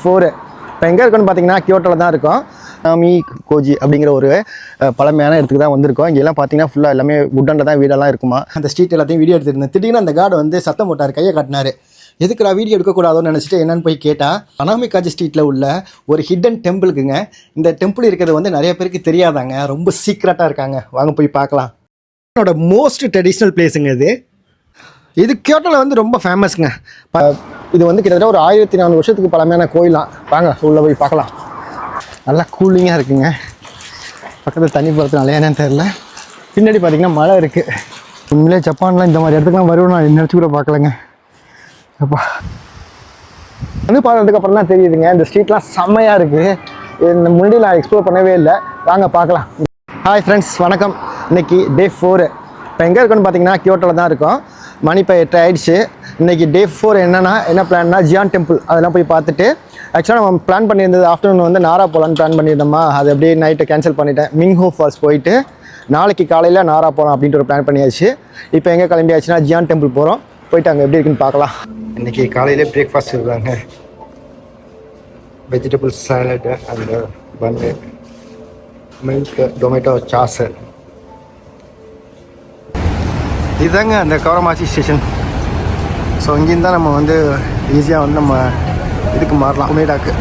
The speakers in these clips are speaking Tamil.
4 இப்போ எங்கே இருக்குன்னு பார்த்தீங்கன்னா கியோட்டோவில் தான் இருக்கும். நாமி கோஜி அப்படிங்கிற ஒரு பழமையான இடத்துக்கு தான் வந்திருக்கோம். இங்கெல்லாம் பார்த்தீங்கன்னா ஃபுல்லாக எல்லாமே உட்டனில் தான் வீடெல்லாம் இருக்குமா. அந்த ஸ்ட்ரீட் எல்லாத்தையும் வீடியோ எடுத்துருந்தேன். திடீர்னு அந்த கார்டு வந்து சத்தம் போட்டார், கையை காட்டினார். எதுக்குடா வீடியோ எடுக்கக்கூடாதுன்னு நினச்சிட்டு என்னென்னு போய் கேட்டால், அனாமிகாஜி ஸ்ட்ரீட்டில் உள்ள ஒரு ஹிடன் டெம்பிளுக்குங்க. இந்த டெம்பிள் இருக்கிறது வந்து நிறைய பேருக்கு தெரியாதாங்க, ரொம்ப சீக்ரெட்டாக இருக்காங்க. வாங்க போய் பார்க்கலாம். என்னோட மோஸ்ட் ட்ரெடிஷ்னல் பிளேஸுங்க இது கியோட்டோவில் வந்து ரொம்ப ஃபேமஸ்ங்க. இது வந்து கிட்டத்தட்ட ஒரு 1400 வருஷத்துக்கு பழமையான கோயிலாம். வாங்க உள்ளே போய் பார்க்கலாம். நல்லா கூலிங்காக இருக்குங்க. பக்கத்தில் தண்ணி போகிறதுனால என்னன்னு தெரியல. பின்னாடி பார்த்தீங்கன்னா மழை இருக்குது. உண்மையிலே ஜப்பான்லாம் இந்த மாதிரி இடத்துக்குலாம் வருவோம் நான் நினச்சி கூட பார்க்கலங்க. அப்பா வந்து பார்த்ததுக்கு அப்புறம் தான் தெரியுதுங்க, இந்த ஸ்ட்ரீட்லாம் செம்மையாக இருக்குது. இந்த முன்னாடி நான் எக்ஸ்ப்ளோர் பண்ணவே இல்லை. வாங்க பார்க்கலாம். ஹாய் ஃப்ரெண்ட்ஸ், வணக்கம். இன்றைக்கி டே 4. இப்போ எங்கே இருக்குன்னு பார்த்தீங்கன்னா கியோட்டோவில் தான் இருக்கும். மணி இப்போ 8 ஆயிடுச்சு. இன்றைக்கி டே 4 என்ன பிளான்னா ஜியான் டெம்பிள் அதெல்லாம் போய் பார்த்துட்டு, ஆக்சுவலாக நம்ம பிளான் பண்ணியிருந்தது ஆஃப்டர்நூன் வந்து நாரா போகலான்னு பிளான் பண்ணியிருந்தோமா. அது அப்படியே நைட்டை கேன்சல் பண்ணிட்டேன். மிங்ஹோ ஃபால்ஸ் போயிட்டு நாளைக்கு காலையில் நாரா போகலாம் அப்படின்ட்டு ஒரு பிளான் பண்ணியாச்சு. இப்போ எங்கே கிளம்பியாச்சுன்னா ஜியான் டெம்பிள் போகிறோம். போயிட்டு அங்கே எப்படி இருக்குன்னு பார்க்கலாம். இன்றைக்கி காலையிலே பிரேக்ஃபாஸ்ட் இருக்காங்க. Vegetable salad and bun, milk, tomato sauce. இதுதாங்க அந்த கவரமாச்சி ஸ்டேஷன். ஸோ இங்கேருந்து தான் நம்ம வந்து ஈஸியாக வந்து நம்ம இதுக்கு மாறலாம், உமேடாக்கு.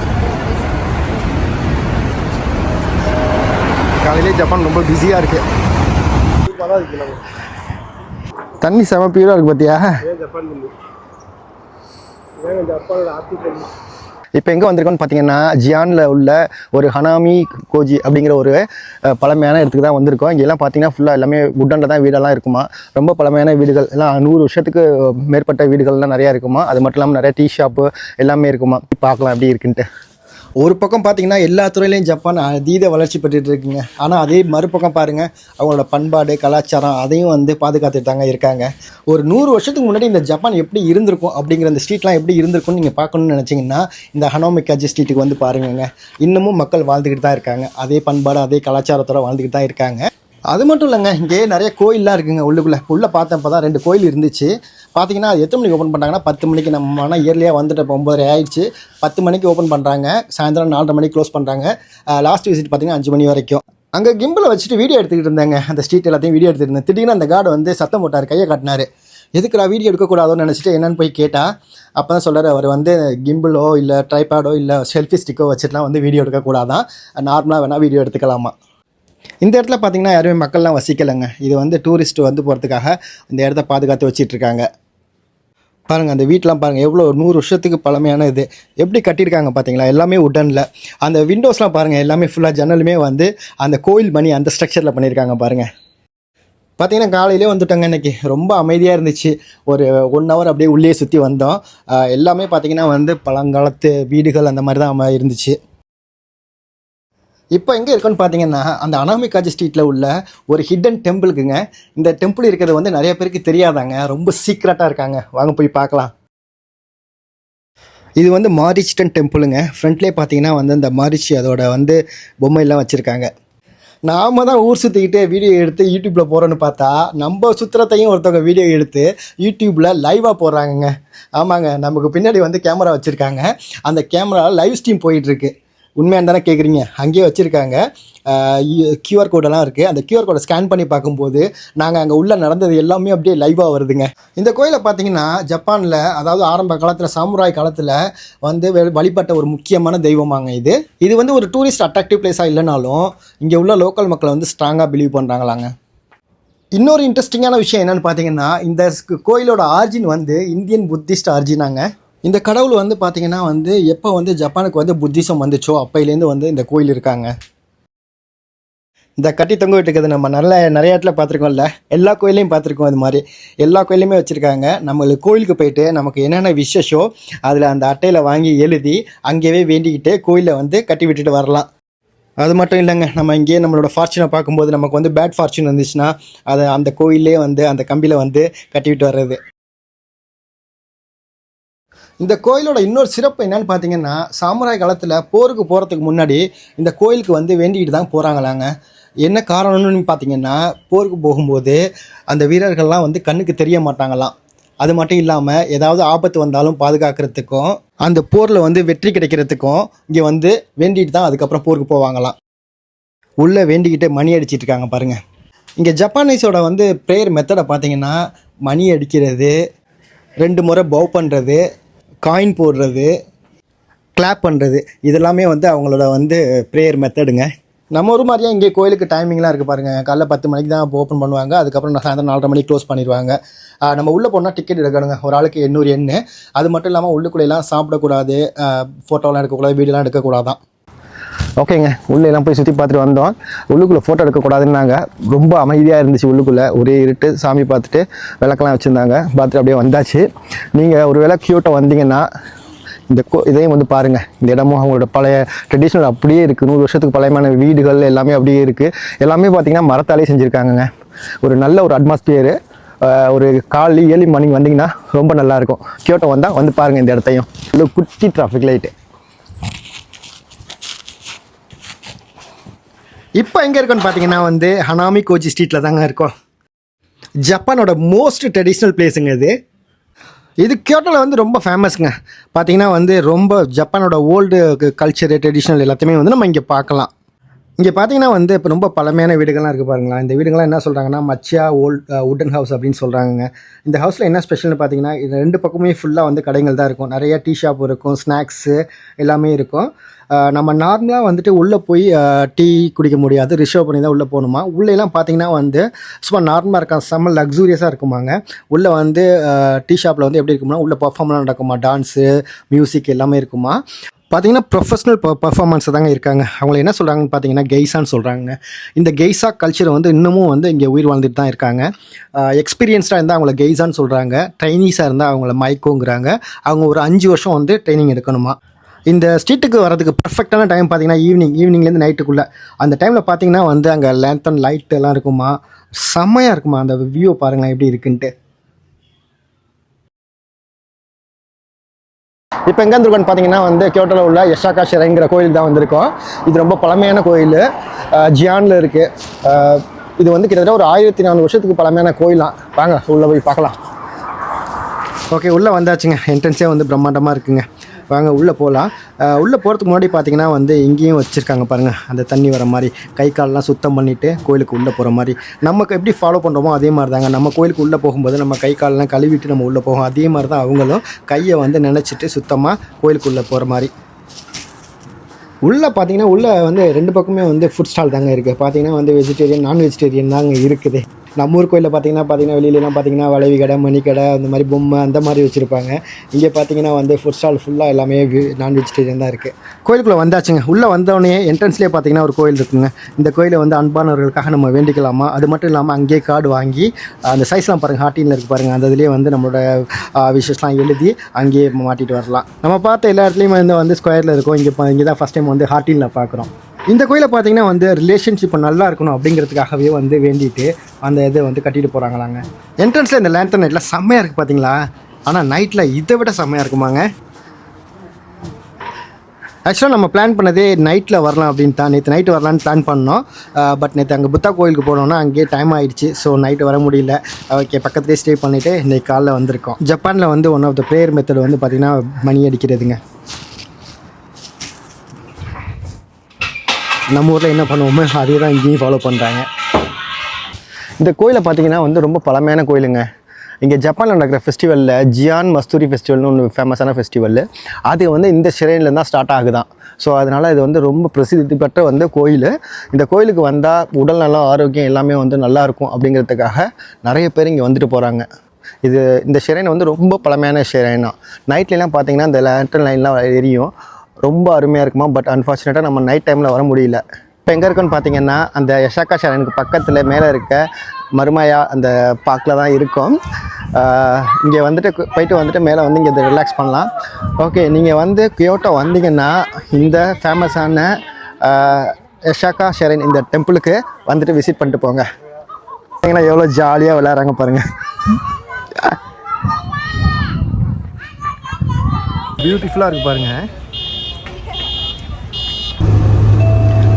காலையிலே ஜப்பான் ரொம்ப பிஸியாக இருக்குது. தண்ணி செம பியூராக இருக்குது பார்த்தியா. இப்போ எங்கே வந்திருக்கோன்னு பார்த்தீங்கன்னா ஜியானில் உள்ள ஒரு ஹனாமி கோஜி அப்படிங்கிற ஒரு பழமையான இடத்துக்கு தான் வந்திருக்கோம். இங்கெல்லாம் பார்த்தீங்கன்னா ஃபுல்லாக எல்லாமே உட்டனில் தான் வீடெல்லாம் இருக்குமா. ரொம்ப பழமையான வீடுகள் எல்லாம் 100 வருஷத்துக்கு மேற்பட்ட வீடுகள்லாம் நிறையா இருக்குமா. அது மட்டும் இல்லாமல் நிறைய டீ ஷாப்பு எல்லாமே இருக்குமா. பார்க்கலாம் எப்படி இருக்குன்ட்டு. ஒரு பக்கம் பார்த்தீங்கன்னா எல்லா துறையிலையும் ஜப்பான் அதீத வளர்ச்சி பெற்றுட்டு இருக்குங்க. ஆனால் அதே மறுபக்கம் பாருங்கள், அவங்களோட பண்பாடு கலாச்சாரம் அதையும் வந்து பாதுகாத்துட்டு தாங்க இருக்காங்க. ஒரு 100 வருஷத்துக்கு முன்னாடி இந்த ஜப்பான் எப்படி இருந்திருக்கும் அப்படிங்கிற அந்த ஸ்ட்ரீட்லாம் எப்படி இருந்திருக்கும்னு நீங்கள் பார்க்கணுன்னு நினச்சிங்கன்னா இந்த ஹனாமிகாஜி ஸ்ட்ரீட்டுக்கு வந்து பாருங்க. இன்னமும் மக்கள் வாழ்ந்துக்கிட்டு தான் இருக்காங்க. அதே பண்பாடு அதே கலாச்சாரத்தோடு வாழ்ந்துக்கிட்டு தான் இருக்காங்க. அது மட்டும் இல்லைங்க, இங்கே நிறைய கோயிலெலாம் இருக்குங்க. உள்ளே பார்த்தப்போ தான் 2 கோயில் இருந்துச்சு. பார்த்தீங்கன்னா அது எத்தனை மணிக்கு ஓப்பன் பண்ணுறாங்கன்னா 10 மணிக்கு. நம்ம ஆனால் இயர்லியாக வந்துட்டு 9:30 ஆயிடுச்சு. 10 மணிக்கு ஓப்பன் பண்ணுறாங்க. சாயந்தரம் 4:30 மணிக்கு க்ளோஸ் பண்ணுறாங்க. லாஸ்ட் விசிட் பார்த்தீங்கன்னா 5 மணி வரைக்கும். அங்கே கிம்பிளை வச்சுட்டு வீடியோ எடுத்துக்கிட்டு இருந்தாங்க. அந்த ஸ்ட்ரீட் எல்லாத்தையும் வீடியோ எடுத்துகிட்டு இருந்தேன். திடீர்னு அந்த கார்டு வந்து சத்தம் போட்டார், கையை காட்டினார். எதுக்குடா வீடியோ எடுக்கக்கூடாதுன்னு நினச்சிட்டு என்னென்னு போய் கேட்டால், அப்போ தான் சொல்கிறார், அவர் வந்து கிம்பிளோ இல்லை ட்ரைபேடோ இல்லை செல்ஃபி ஸ்டிக்கோ வச்சுட்டுலாம் வந்து வீடியோ எடுக்கக்கூடாதான், நார்மலாக வேணால் வீடியோ எடுத்துக்கலாமா. இந்த இடத்துல பார்த்தீங்கன்னா யாருமே மக்கள்லாம் வசிக்கலைங்க. இது வந்து டூரிஸ்ட் வந்து போகிறதுக்காக இந்த இடத்த பாதுகாத்து வச்சிட்ருக்காங்க. பாருங்கள் அந்த வீட்டெலாம் பாருங்கள், எவ்வளோ 100 வருஷத்துக்கு பழமையான இது எப்படி கட்டியிருக்காங்க பார்த்தீங்களா. எல்லாமே உட்டனில். அந்த விண்டோஸ்லாம் பாருங்கள், எல்லாமே ஃபுல்லாக ஜன்னலுமே வந்து அந்த கோயில் மணி அந்த ஸ்ட்ரக்சரில் பண்ணியிருக்காங்க பாருங்கள். பார்த்தீங்கன்னா காலையிலே வந்துட்டோங்க. இன்றைக்கி ரொம்ப அமைதியாக இருந்துச்சு. ஒரு 1 ஹவர் அப்படியே உள்ளே சுற்றி வந்தோம். எல்லாமே பார்த்திங்கன்னா வந்து பழங்காலத்து வீடுகள் அந்த மாதிரி தான் இருந்துச்சு. இப்போ எங்கே இருக்குன்னு பார்த்தீங்கன்னா அந்த அனாமிகாஜி ஸ்ட்ரீட்டில் உள்ள ஒரு ஹிடன் டெம்பிளுக்குங்க. இந்த டெம்பிள் இருக்கிறது வந்து நிறைய பேருக்கு தெரியாதாங்க, ரொம்ப சீக்ரெட்டாக இருக்காங்க. வாங்க போய் பார்க்கலாம். இது வந்து மாரிச்சிடன் டெம்பிளுங்க. ஃப்ரண்ட்லேயே பார்த்தீங்கன்னா வந்து இந்த மாரிச்சி அதோட வந்து பொம்மையெல்லாம் வச்சுருக்காங்க. நாம் தான் ஊர் சுற்றிக்கிட்டு வீடியோ எடுத்து யூடியூப்பில் போகிறோன்னு பார்த்தா நம்ம சுற்றுறதையும் ஒருத்தவங்க வீடியோ எடுத்து யூடியூப்பில் லைவாக போடுறாங்கங்க. ஆமாங்க, நமக்கு பின்னாடி வந்து கேமரா வச்சுருக்காங்க. அந்த கேமரா லைவ் ஸ்ட்ரீம் போயிட்டுருக்கு. உண்மையான தானே கேட்குறீங்க? அங்கேயே வச்சுருக்காங்க. QR கோடெல்லாம் இருக்குது. அந்த QR கோடை ஸ்கேன் பண்ணி பார்க்கும்போது நாங்கள் அங்கே உள்ளே நடந்தது எல்லாமே அப்படியே லைவாக வருதுங்க. இந்த கோயிலை பார்த்தீங்கன்னா ஜப்பானில், அதாவது ஆரம்ப காலத்தில் சாமுராய் காலத்தில் வந்து வழிபட்ட ஒரு முக்கியமான தெய்வமாங்க இது வந்து ஒரு டூரிஸ்ட் அட்ராக்டிவ் பிளேஸாக இல்லைனாலும் இங்கே உள்ள லோக்கல் மக்களை வந்து ஸ்ட்ராங்காக பிலீவ் பண்ணுறாங்களாங்க. இன்னொரு இன்ட்ரெஸ்டிங்கான விஷயம் என்னென்னு பார்த்தீங்கன்னா, இந்த கோயிலோட ஆர்ஜின் வந்து இந்தியன் புத்திஸ்ட் ஆர்ஜினாங்க. இந்த கடவுள் வந்து பார்த்திங்கன்னா வந்து எப்போ வந்து ஜப்பானுக்கு வந்து புத்திசம் வந்துச்சோ அப்பையிலேருந்து வந்து இந்த கோயில் இருக்காங்க. இந்த கட்டி தொங்க விட்டுக்கிறது நம்ம நிறைய இடத்துல பார்த்துருக்கோம்ல, எல்லா கோயிலையும் பார்த்துருக்கோம். இது மாதிரி எல்லா கோயிலையுமே வச்சுருக்காங்க. நம்மளுக்கு கோயிலுக்கு போயிட்டு நமக்கு என்னென்ன விசேஷோ அதில் அந்த அட்டையில் வாங்கி எழுதி அங்கேயே வேண்டிக்கிட்டு கோயிலை வந்து கட்டி விட்டுட்டு வரலாம். அது மட்டும் இல்லைங்க, நம்ம இங்கேயே நம்மளோட ஃபார்ச்சூனை பார்க்கும்போது நமக்கு வந்து பேட் ஃபார்ச்சூன் வந்துச்சுன்னா அதை அந்த கோயிலே வந்து அந்த கம்பியில் வந்து கட்டி விட்டு வர்றது. இந்த கோயிலோட இன்னொரு சிறப்பு என்னன்னு பார்த்தீங்கன்னா, சாமுராய் காலத்தில் போருக்கு போகிறதுக்கு முன்னாடி இந்த கோயிலுக்கு வந்து வேண்டிக்கிட்டு தான் போகிறாங்களாங்க. என்ன காரணம்னு பார்த்தீங்கன்னா, போருக்கு போகும்போது அந்த வீரர்கள்லாம் வந்து கண்ணுக்கு தெரிய மாட்டாங்களாம். அது மட்டும் இல்லாமல் ஏதாவது ஆபத்து வந்தாலும் பாதுகாக்கிறதுக்கும் அந்த போரில் வந்து வெற்றி கிடைக்கிறதுக்கும் இங்கே வந்து வேண்டிட்டு தான் அதுக்கப்புறம் போருக்கு போவாங்களாம். உள்ளே வேண்டிக்கிட்டு மணி அடிச்சிட்டு இருக்காங்க பாருங்கள். இங்கே ஜப்பானீஸோட வந்து ப்ரேயர் மெத்தடை பார்த்தீங்கன்னா மணி அடிக்கிறது, 2 முறை பவ் பண்ணுறது, காயின் போடுறது, கிளாப் பண்ணுறது, இதெல்லாமே வந்து அவங்களோட வந்து ப்ரேயர் மெத்தடுங்க. நம்ம ஒரு மாதிரியா இங்கே கோயிலுக்கு டைமிங்லாம் இருக்குது பாருங்கள். காலைல 10 மணிக்கு தான் ஓப்பன் பண்ணுவாங்க. அதுக்கப்புறம் சாயந்தரம் 4:30 மணிக்கு க்ளோஸ் பண்ணிடுவாங்க. நம்ம உள்ளே போனால் டிக்கெட் எடுக்கணுங்க. ஒரு ஆளுக்கு 800 எண்ணு. அது மட்டும் இல்லாமல் உள்ளுக்குள்ளெல்லாம் சாப்பிடக்கூடாது, ஃபோட்டோலாம் எடுக்கக்கூடாது, வீடியோலாம் எடுக்கக்கூடாதான். ஓகேங்க, உள்ளேலாம் போய் சுற்றி பார்த்துட்டு வந்தோம். உள்ளுக்குள்ளே ஃபோட்டோ எடுக்கக்கூடாதுன்னாங்க. ரொம்ப அமைதியாக இருந்துச்சு உள்ளுக்குள்ளே. ஒரே இருட்டு. சாமி பார்த்துட்டு விளக்கெல்லாம் வச்சுருந்தாங்க. பார்த்துட்டு அப்படியே வந்தாச்சு. நீங்கள் ஒரு வேளை கியோட்டோ வந்தீங்கன்னா இதையும் வந்து பாருங்கள். இந்த இடமும் அவங்களோட பழைய ட்ரெடிஷ்னல் அப்படியே இருக்குது. 100 வருஷத்துக்கு பழையமான வீடுகள் எல்லாமே அப்படியே இருக்குது. எல்லாமே பார்த்திங்கன்னா மரத்தாலே செஞ்சுருக்காங்கங்க. ஒரு நல்ல ஒரு அட்மாஸ்பியரு. ஒரு காலை ஏர்லி மார்னிங் வந்தீங்கன்னா ரொம்ப நல்லாயிருக்கும். கியோட்டோ வந்தால் வந்து பாருங்கள் இந்த இடத்தையும். இல்லை குட்டி டிராஃபிக் லைட்டு. இப்போ எங்கே இருக்கோன்னு பார்த்தீங்கன்னா வந்து ஹனாமி கோஜி ஸ்ட்ரீட்டில் தாங்க இருக்கோம். ஜப்பானோட மோஸ்ட் ட்ரெடிஷ்னல் பிளேஸுங்க இது கியோட்டோவில் வந்து ரொம்ப ஃபேமஸ்ங்க. பார்த்தீங்கன்னா வந்து ரொம்ப ஜப்பானோட ஓல்டு கல்ச்சரு ட்ரெடிஷ்னல் எல்லாத்தையுமே வந்து நம்ம இங்கே பார்க்கலாம். இங்கே பார்த்தீங்கன்னா வந்து இப்போ ரொம்ப பழமையான வீடுகள்லாம் இருக்குது பாருங்களா. இந்த வீடுகள்லாம் என்ன சொல்கிறாங்கன்னா மச்சியா வுடன் ஹவுஸ் அப்படின்னு சொல்கிறாங்க. இந்த ஹவுஸில் என்ன ஸ்பெஷல்னு பார்த்தீங்கன்னா இது 2 பக்கமே ஃபுல்லாக வந்து கடைகள் தான் இருக்கும். நிறைய டீ ஷாப் இருக்கும், ஸ்நாக்ஸு எல்லாமே இருக்கும். நம்ம நார்மலாக வந்துட்டு உள்ளே போய் டீ குடிக்க முடியாது, ரிசர்வ் பண்ணி தான் உள்ளே போகணுமா. உள்ளேலாம் பார்த்தீங்கன்னா வந்து சும்மா நார்மலாக இருக்கா, செம்ம லக்ஸூரியஸாக இருக்குமாங்க. உள்ளே வந்து டீ ஷாப்பில் வந்து எப்படி இருக்குமா, உள்ளே பர்ஃபார்ம்லாம் நடக்குமா, டான்ஸு, மியூசிக் எல்லாமே இருக்குமா. பார்த்தீங்கன்னா ப்ரொஃபஷ்னல் பர்ஃபார்மன்ஸ் தாங்க இருக்காங்க. அவங்கள என்ன சொல்கிறாங்கன்னு பார்த்தீங்கன்னா கெய்சான்னு சொல்கிறாங்க. இந்த கெய்சா கல்ச்சரை வந்து இன்னமும் வந்து இங்கே உயிர் வாழ்ந்துட்டு தான் இருக்காங்க. எக்ஸ்பீரியன்ஸ்டாக இருந்தால் அவங்கள கெய்சான்னு சொல்கிறாங்க. ட்ரைனீஸாக இருந்தால் அவங்கள மைக்கோங்கிறாங்க. அவங்க ஒரு 5 வருஷம் வந்து ட்ரைனிங் எடுக்கணுமா. இந்த ஸ்ட்ரீட்டுக்கு வரதுக்கு பர்ஃபெக்டான டைம் பார்த்தீங்கன்னா ஈவினிங்லேருந்து நைட்டுக்குள்ளே. அந்த டைமில் பார்த்தீங்கன்னா வந்து அங்கே லேண்டன் லைட் எல்லாம் இருக்குமா, செம்மையாக இருக்குமா. அந்த வியூ பாருங்களேன் எப்படி இருக்குன்ட்டு. இப்போ எங்கே இருந்திருக்கோன்னு பார்த்தீங்கன்னா வந்து கியோட்டோவில் உள்ள யஷாக்கா ஷிரைங்கிற கோயில் தான் வந்திருக்கோம். இது ரொம்ப பழமையான கோயில், ஜியானில் இருக்குது. இது வந்து கிட்டத்தட்ட ஒரு 1400 வருஷத்துக்கு பழமையான கோயிலாம். வாங்க உள்ளே போய் பார்க்கலாம். ஓகே, உள்ளே வந்தாச்சுங்க. என்ட்ரன்ஸே வந்து பிரம்மாண்டமாக இருக்குங்க. வாங்க உள்ளே போகலாம். உள்ளே போகிறதுக்கு முன்னாடி பார்த்தீங்கன்னா வந்து இங்கேயும் வச்சுருக்காங்க பாருங்கள், அந்த தண்ணி வர மாதிரி கை காலெலாம் சுத்தம் பண்ணிவிட்டு கோயிலுக்கு உள்ளே போகிற மாதிரி. நமக்கு எப்படி ஃபாலோ பண்ணுறோமோ அதே மாதிரி தாங்க. நம்ம கோயிலுக்கு உள்ளே போகும்போது நம்ம கை காலெலாம் கழுவிட்டு நம்ம உள்ளே போகும். அதே மாதிரி தான் அவங்களும் கையை வந்து நினச்சிட்டு சுத்தமாக கோயிலுக்கு உள்ளே போகிற மாதிரி. உள்ளே பார்த்தீங்கன்னா உள்ளே வந்து 2 பக்கமே வந்து ஃபுட் ஸ்டால் தாங்க இருக்குது. பார்த்தீங்கன்னா வந்து வெஜிடேரியன், நான் வெஜிடேரியன் தாங்க இருக்குது. நம்ம ஊர் கோயிலில் பார்த்தீங்கன்னா வெளியிலலாம் பார்த்தீங்கன்னா வளைவி கடை, மணி கடை, அந்த மாதிரி பொம்மை அந்த மாதிரி வச்சுருப்பாங்க. இங்கே பார்த்தீங்கன்னா வந்து ஃபுட் ஸ்டால் ஃபுல்லாக எல்லாமே நான் வெஜிடேரியன் தான் இருக்குது. கோயிலுக்குள்ளே வந்தாச்சுங்க. உள்ளே வந்தோடனே என்ட்ரன்ஸ்லேயே பார்த்தீங்கன்னா ஒரு கோயில் இருக்குங்க. இந்த கோயிலை வந்து அன்பானவர்களுக்காக நம்ம வேண்டிக்கலாமா. அது மட்டும் இல்லாமல் அங்கேயே கார்டு வாங்கி அந்த சைஸ்லாம் பாருங்கள், ஹார்டினில் இருக்குது பாருங்கள். அந்த இதுலேயே வந்து நம்மளோட விஷஸ்லாம் எழுதி அங்கேயே மாட்டிட்டு வரலாம். நம்ம பார்த்த எல்லா இடத்துலையுமே வந்து ஸ்கொயரில் இருக்கும். இங்கே தான் ஃபஸ்ட் டைம் வந்து ஹார்டினில் பார்க்குறோம். இந்த கோயிலை பார்த்தீங்கன்னா வந்து ரிலேஷன்ஷிப் நல்லா இருக்கணும் அப்படிங்கிறதுக்காகவே வந்து வேண்டிட்டு அந்த இதை வந்து கட்டிட்டு போகிறாங்களாங்க. என்ட்ரன்ஸில் இந்த லேண்டர் நைட்லாம் செம்மையாக இருக்குது பார்த்தீங்களா. ஆனால் நைட்டில் இதை விட செம்மையாக இருக்குமாங்க. ஆக்சுவலாக நம்ம பிளான் பண்ணதே நைட்டில் வரலாம் அப்படின்னு தான். நேற்று நைட்டு வரலான்னு பிளான் பண்ணோம். பட் நேற்று அங்கே புத்தா கோயிலுக்கு போனோன்னா அங்கேயே டைம் ஆகிடுச்சு. ஸோ நைட்டு வர முடியல. ஓகே, பக்கத்துலேயே ஸ்டே பண்ணிவிட்டு இன்றைக்கி காலைல வந்திருக்கோம். ஜப்பானில் வந்து one of the prayer method வந்து பார்த்திங்கன்னா மணி அடிக்கிறதுங்க. நம்ம ஊரில் என்ன பண்ணுவோமோ அதே தான் இங்கேயும் ஃபாலோ பண்ணுறாங்க. இந்த கோயிலை பார்த்தீங்கன்னா வந்து ரொம்ப பழமையான கோயிலுங்க. இங்கே ஜப்பானில் நடக்கிற ஃபெஸ்டிவலில் ஜியான் மஸ்தூரி ஃபெஸ்டிவல்னு ஒன்று ஃபேமஸான ஃபெஸ்டிவல். அது வந்து இந்த ஷிரைனில் தான் ஸ்டார்ட் ஆகுதான். ஸோ அதனால் இது வந்து ரொம்ப பிரசித்தி பெற்ற வந்து கோயில். இந்த கோயிலுக்கு வந்தால் உடல் நலம், ஆரோக்கியம் எல்லாமே வந்து நல்லாயிருக்கும் அப்படிங்கிறதுக்காக நிறைய பேர் இங்கே வந்துட்டு போகிறாங்க. இந்த ஷிரைன் வந்து ரொம்ப பழமையான ஷிரைனா. நைட்லலாம் பார்த்தீங்கன்னா இந்த லேண்டன் லைன்லாம் எரியும். ரொம்ப அருமையாக இருக்குமா. பட் அன்ஃபார்ச்சுனேட்டாக நம்ம நைட் டைமில் வர முடியல. இப்போ எங்கே இருக்குன்னு பார்த்தீங்கன்னா அந்த யஷாக்கா ஷிரைனுக்கு பக்கத்தில் மேலே இருக்க மருமாயா அந்த பார்க்கில் தான் இருக்கும். இங்கே வந்துட்டு போயிட்டு வந்துட்டு மேலே வந்து இங்கே ரிலாக்ஸ் பண்ணலாம். ஓகே, நீங்கள் வந்து கியோட்டோ வந்தீங்கன்னா இந்த ஃபேமஸான யஷாக்கா ஷிரைன் இந்த டெம்பிளுக்கு வந்துட்டு விசிட் பண்ணிட்டு போங்க. பார்த்தீங்கன்னா எவ்வளோ ஜாலியாக விளையாடுறாங்க பாருங்கள். பியூட்டிஃபுல்லாக இருக்குது பாருங்கள்.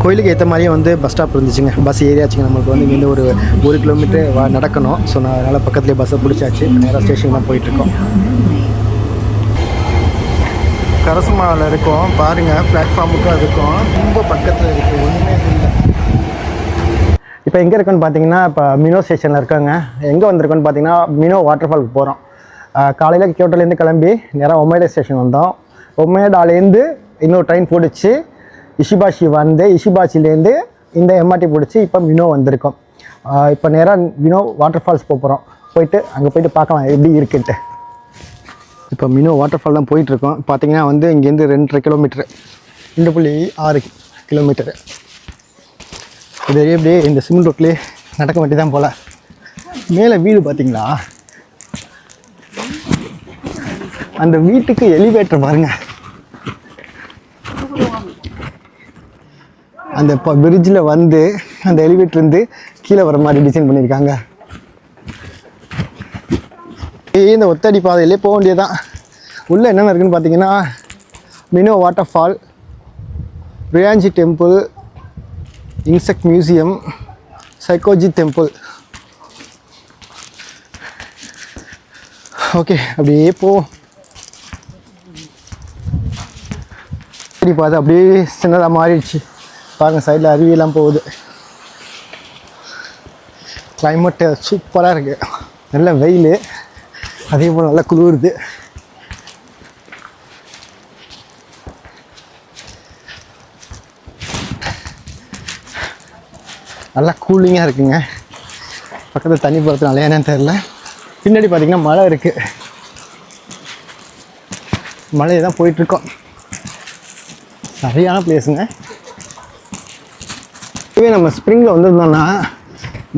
கோயிலுக்கு ஏற்ற மாதிரியே வந்து பஸ் ஸ்டாப் இருந்துச்சுங்க. பஸ் ஏரியாச்சுங்க. நம்மளுக்கு வந்து இங்கேருந்து ஒரு 1 கிலோமீட்டர் நடக்கணும். ஸோ நான் அதனால் பக்கத்துலேயே பஸ்ஸை பிடிச்சாச்சு. நேராக ஸ்டேஷன் தான் போயிட்டுருக்கோம். கரசுமாவில் இருக்கும் பாருங்கள், பிளாட்ஃபார்முக்கும் அதுக்கும் ரொம்ப பக்கத்தில் இருக்குது. ஒன்றுமே இல்லை. இப்போ எங்கே இருக்குன்னு பார்த்தீங்கன்னா, இப்போ மினோ ஸ்டேஷனில் இருக்காங்க. எங்கே வந்திருக்கோன்னு பார்த்தீங்கன்னா, மினோ வாட்டர் ஃபாலுக்கு போகிறோம். காலையில் கியோட்டோலேருந்து கிளம்பி நேராக ஒமேடா ஸ்டேஷன் வந்தோம். ஒமேடாலேருந்து இன்னொரு ட்ரெயின் பிடிச்சி இஷிபாஷி வந்து இஷிபாஷிலேருந்து இந்த எம்ஆர்டி பிடிச்சி இப்போ மினோ வந்திருக்கோம். இப்போ நேராக மினோ வாட்டர் ஃபால்ஸ் போகிறோம். போயிட்டு அங்கே போயிட்டு பார்க்கலாம் எப்படி இருக்குன்ட்டு. இப்போ மினோ வாட்டர் ஃபால் தான் போயிட்டுருக்கோம். பார்த்தீங்கன்னா வந்து இங்கேருந்து 2.5 கிலோமீட்டரு, 2.6 கிலோமீட்டரு. இது எப்படியே இந்த சிமெண்ட் ரோட்லேயே நடக்க வேண்டி தான் போல். மேலே வீடு பார்த்தீங்களா, அந்த வீட்டுக்கு எலிவேட்டர் பாருங்கள். அந்த பிரிட்ஜில் வந்து அந்த எலிவேட்டர்லேருந்து கீழே வர மாதிரி டிசைன் பண்ணியிருக்காங்க. இந்த ஒத்தடி பாதையிலே போக வேண்டியதான். உள்ளே என்னென்ன இருக்குதுன்னு பார்த்தீங்கன்னா, மினோ வாட்டர் ஃபால், ரியாஞ்சி டெம்பிள், இன்செக்ட் மியூசியம், சைக்கோஜி டெம்பிள். ஓகே, அப்படியே போவோம். ஒத்தடி பாதை அப்படியே சின்னதாக மாறிடுச்சு பாருங்கள். சைடில் அருவியெல்லாம் போகுது. கிளைமேட்டு சூப்பராக இருக்குது. நல்ல வெயில், அதே போல் நல்லா குளிருது. நல்லா கூலிங்காக இருக்குங்க. பக்கத்தில் தண்ணி போகிறதுனால என்னன்னு தெரில. பின்னாடி பார்த்திங்கன்னா மழை இருக்குது. மழையை தான் போயிட்டுருக்கோம். சரியான பிளேஸுங்க. இதுவே நம்ம ஸ்ப்ரிங்கில் வந்திருந்தோம்னா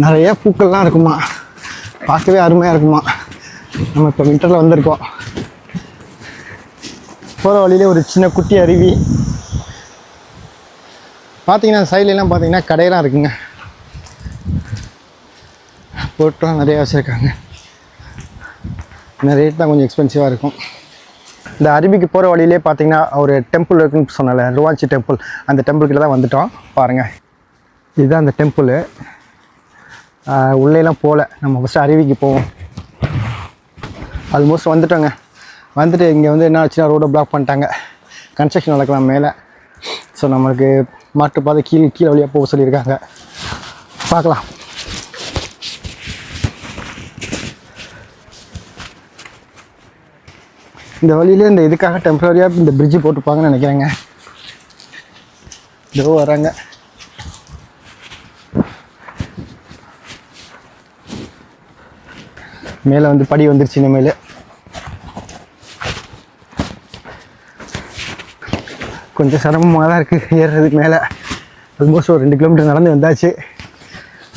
நிறையா பூக்கள்லாம் இருக்குமா, பார்க்கவே அருமையாக இருக்குமா. நம்ம இப்போ வின்டரில் வந்திருக்கோம். போகிற வழியிலே ஒரு சின்ன குட்டி அருவி பார்த்தீங்கன்னா, சைட்லலாம் பார்த்தீங்கன்னா கடையெல்லாம் இருக்குங்க. பொருட்கள்லாம் நிறையா வச்சுருக்காங்க. இந்த ரேட் தான் கொஞ்சம் எக்ஸ்பென்சிவாக இருக்கும். இந்த அருவிக்கு போகிற வழியிலே பார்த்தீங்கன்னா ஒரு டெம்பிள் இருக்குன்னு சொன்னால, ருவாஞ்சி டெம்பிள். அந்த டெம்பிள்கிட்ட தான் வந்துட்டோம் பாருங்கள். இதுதான் அந்த டெம்பிள். உள்ளேலாம் போகல, நம்ம ஃபஸ்ட்டு அருவிக்கு போவோம். ஆல்மோஸ்ட் வந்துட்டோங்க. வந்துட்டு இங்கே வந்து என்ன ஆச்சுன்னா, ரோடை பிளாக் பண்ணிட்டாங்க. கன்ஸ்ட்ரக்ஷன் நடக்கலாம் மேலே. ஸோ நம்மளுக்கு மாட்டுப்பாதை கீழே வழியாக போக சொல்லியிருக்காங்க. பார்க்கலாம். இந்த வழியிலே இந்த இதுக்காக டெம்பரரியாக இந்த பிரிட்ஜு போட்டுப்பாங்கன்னு நினைக்கிறேங்க. இதோ வராங்க. மேலே வந்து படி வந்துருச்சு. இனிமேல் கொஞ்சம் சிரமமாக தான் இருக்குது ஏறுறதுக்கு மேலே. ஆல்மோஸ்ட் ஒரு 2 கிலோமீட்டர் நடந்து வந்தாச்சு.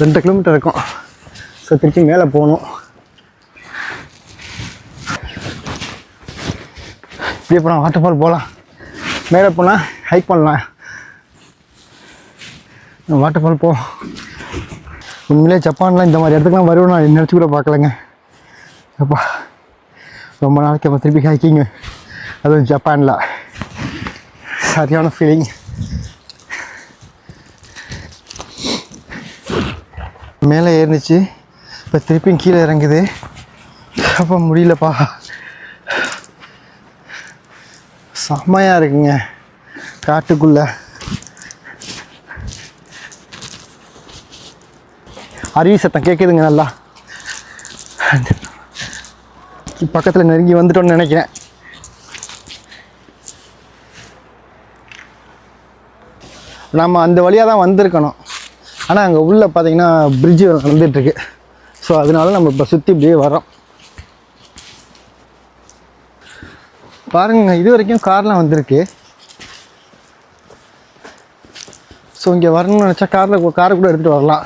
2 கிலோமீட்டர் இருக்கும். ஸோ திருப்பி மேலே போகணும். இப்படியே போனால் வாட்டர் ஃபால் போகலாம். மேலே போனால் ஹைக் பண்ணலாம். வாட்டர் ஃபால் போவோம். உண்மையிலே ஜப்பான்லாம் இந்த மாதிரி இடத்துக்குலாம் வருவோம் நான் நினச்சி கூட பார்க்கலங்க. அப்பா, ரொம்ப நாளைக்கு அப்போ திருப்பி ஹைக்கிங்க, அதுவும் ஜப்பானில். சரியான ஃபீலிங். மேலே ஏறிச்சு, இப்போ திருப்பியும் கீழே இறங்குது. அப்போ முடியலப்பா, செம்மையாக இருக்குங்க காட்டுக்குள்ளே. அருவி சத்தம் கேட்குதுங்க நல்லா. பக்கத்தில் நெருங்கி வந்துட்டோன்னு நினைக்கிறேன். நம்ம அந்த வழியாக தான் வந்திருக்கணும். ஆனால் அங்கே உள்ளே பார்த்தீங்கன்னா பிரிட்ஜு நடந்துகிட்ருக்கு. ஸோ அதனால நம்ம இப்போ சுற்றி இப்படியே வரோம். பாருங்க, இது வரைக்கும் கார்லாம் வந்திருக்கு. ஸோ இங்கே வரணும்னு நினச்சா காரை கூட எடுத்துகிட்டு வரலாம்.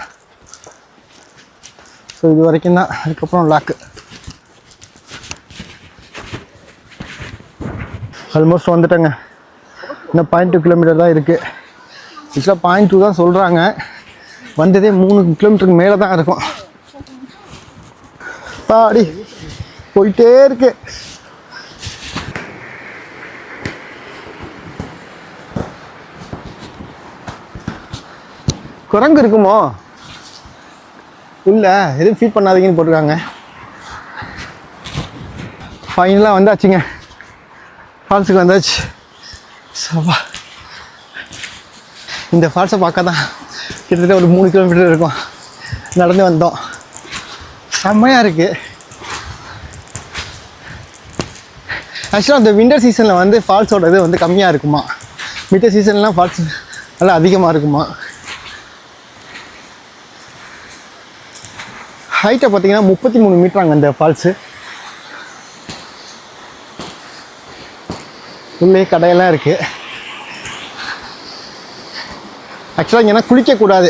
ஸோ இது வரைக்கும் தான், அதுக்கப்புறம் லாக்கு. ஆல்மோஸ்ட் வந்துட்டேங்க. இன்னும் 0.2 கிலோமீட்டர் தான் இருக்குது. ஆக்சுவலாக 0.2 தான் சொல்கிறாங்க. வந்ததே 3 கிலோமீட்டருக்கு மேலே தான் இருக்கும். பாடி போயிட்டே இருக்கு. குரங்கு இருக்குமோ உள்ள, எதுவும் ஃபீட் பண்ணாதீங்கன்னு போட்டிருக்காங்க. ஃபைனலாக வந்தாச்சுங்க, ஃபால்ஸுக்கு வந்தாச்சு. சவா, இந்த ஃபால்ஸை பார்க்க தான் கிட்டத்தட்ட ஒரு 3 கிலோமீட்டர் இருக்கும் நடந்து வந்தோம். செம்மையாக இருக்குது. ஆக்சுவலாக அந்த வின்டர் சீசனில் வந்து ஃபால்ஸோட இது வந்து கம்மியாக இருக்குமா, மிட்ட சீசன்லாம் ஃபால்ஸ் நல்லா அதிகமாக இருக்குமா. ஹைட்டை பார்த்தீங்கன்னா 33 மீட்டராங்க அந்த ஃபால்ஸு. உள்ளே கடையெல்லாம் இருக்குது. ஆக்சுவலாக இங்கேனா குளிக்கக்கூடாது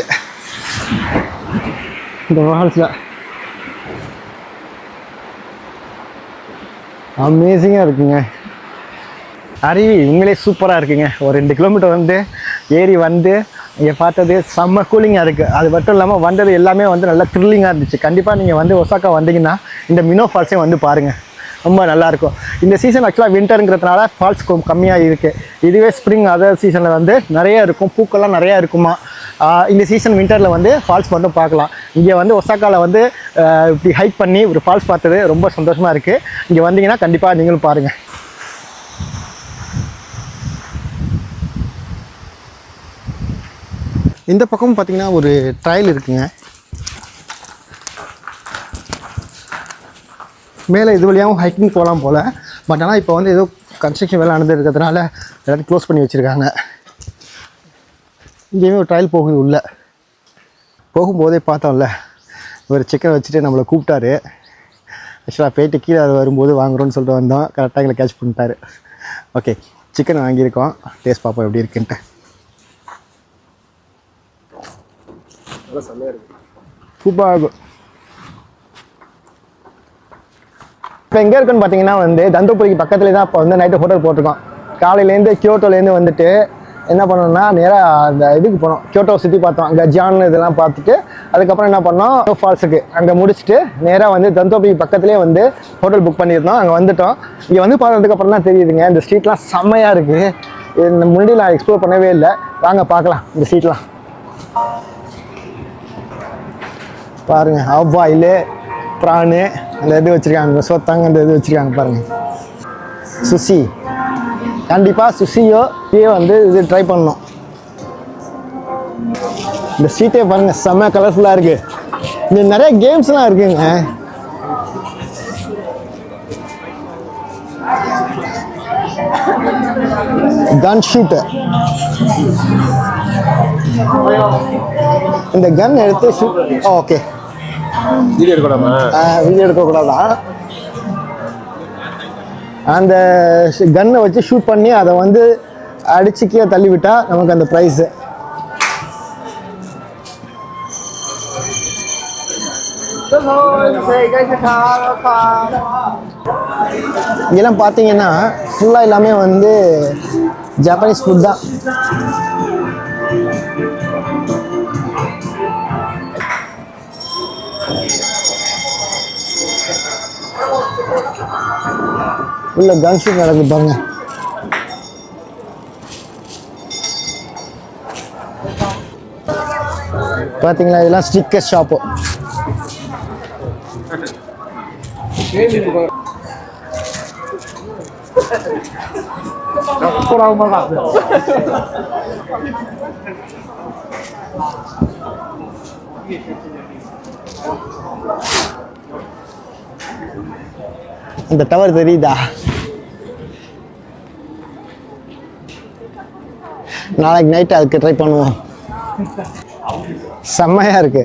இந்த ஃபால்ஸில். அமேசிங்காக இருக்குங்க. அருவி உண்மையிலே சூப்பராக இருக்குங்க. ஒரு 2 கிலோமீட்டர் வந்து ஏறி வந்து இங்கே பார்த்தது செம்ம கூலிங்காக இருக்குது. அது மட்டும் இல்லாமல் வந்தது எல்லாமே வந்து நல்லா த்ரில்லிங்காக இருந்துச்சு. கண்டிப்பாக நீங்கள் வந்து ஒசாக்கா வந்தீங்கன்னா இந்த மினோ ஃபால்ஸையும் வந்து பாருங்கள், ரொம்ப நல்லாயிருக்கும். இந்த சீசன் ஆக்சுவலாக வின்டருங்கிறதுனால ஃபால்ஸ் கம்மியாக இருக்குது. இதுவே ஸ்ப்ரிங் அதர் சீசனில் வந்து நிறைய இருக்கும், பூக்கள்லாம் நிறையா இருக்குமா. இந்த சீசன் வின்டரில் வந்து ஃபால்ஸ் மட்டும் பார்க்கலாம். இங்கே வந்து ஒசாக்காவில் வந்து இப்படி ஹைக் பண்ணி ஒரு ஃபால்ஸ் பார்த்தது ரொம்ப சந்தோஷமாக இருக்குது. இங்கே வந்தீங்கன்னா கண்டிப்பாக நீங்களும் பாருங்கள். இந்த பக்கம் பார்த்தீங்கன்னா ஒரு ட்ரையல் இருக்குங்க. மேலே இது வழியாகவும் ஹைக்கிங் போகலாம் போல். பட் ஆனால் இப்போ வந்து ஏதோ கன்ஸ்ட்ரக்ஷன் வேலை நடந்து இருக்கிறதுனால எல்லாத்தையும் க்ளோஸ் பண்ணி வச்சுருக்காங்க. இங்கேயுமே ஒரு ட்ரையல் போகுது. உள்ளே போகும்போதே பார்த்தோம்ல, ஒரு சிக்கன் வச்சுட்டு நம்மளை கூப்பிட்டாரு. ஆக்சுவலாக போயிட்டு கீழே வரும்போது வாங்குகிறோன்னு சொல்லிட்டு வந்தோம். கரெக்டாக எங்களை கேட்ச் பண்ணிட்டாரு. ஓகே, சிக்கன் வாங்கியிருக்கோம், டேஸ்ட் பார்ப்போம் எப்படி இருக்குன்ட்டு. சூப்பராக இருக்கும். இப்போ எங்கே இருக்குன்னு பார்த்தீங்கன்னா வந்து தந்தோபுரிக்கு பக்கத்துலேயே தான் இப்போ வந்து நைட்டு ஹோட்டல் போட்டிருக்கோம். காலையிலேருந்து கியோட்டோலேருந்து வந்துட்டு என்ன பண்ணோம்னா நேராக அந்த இதுக்கு போனோம். கியோட்டோ சுற்றி பார்த்தோம், அங்கே ஜான் இதெல்லாம் பார்த்துட்டு அதுக்கப்புறம் என்ன பண்ணோம், ஃபால்ஸுக்கு அங்கே முடிச்சுட்டு நேராக வந்து தந்தோபுரிக்கு பக்கத்துலேயே வந்து ஹோட்டல் புக் பண்ணியிருந்தோம். அங்கே வந்துட்டோம். இங்கே வந்து பார்த்ததுக்கப்புறம் தான் தெரியுதுங்க, இந்த ஸ்ட்ரீட்லாம் செம்மையாக இருக்குது. இந்த முன்னாடி நான் எக்ஸ்ப்ளோர் பண்ணவே இல்லை. வாங்க பார்க்கலாம் இந்த ஸ்ட்ரீட்லாம். பாருங்கள், ஆஃபாயிலு, ப்ரானு அந்த இது வச்சுருக்காங்க, சொத்தாங்க அந்த இது வச்சுருக்காங்க பாருங்கள். சுஷி, கண்டிப்பாக சுஷியோ வந்து இது ட்ரை பண்ணணும். இந்த ஸ்ட்ரீட்டே பாருங்கள், செம்ம கலர்ஃபுல்லாக இருக்குது. இங்கே நிறைய கேம்ஸ்லாம் இருக்குங்க. கன் ஷூட்டு, இந்த கன் எடுத்து ஷூட். Okay, video எடுக்கக்கூடாதா? அந்த கன்னை வச்சு ஷூட் பண்ணி அதை வந்து அடிச்சு கீழே தள்ளி விட்டா நமக்கு அந்த ப்ரைஸு. இதெல்லாம் பார்த்தீங்கன்னா ஃபுல்லாக எல்லாமே வந்து ஜப்பானீஸ் ஃபுட் தான். உள்ள கன் ஷூட் நடக்குது பாருங்க. பார்த்தீங்களா, இதெல்லாம் ஸ்டிக்கர் ஷாப்பு. இந்த டவர் தெரியுதா? நாளைக்கு நைட்டு அதுக்கு ட்ரை பண்ணுவோம். செம்மையாக இருக்கு.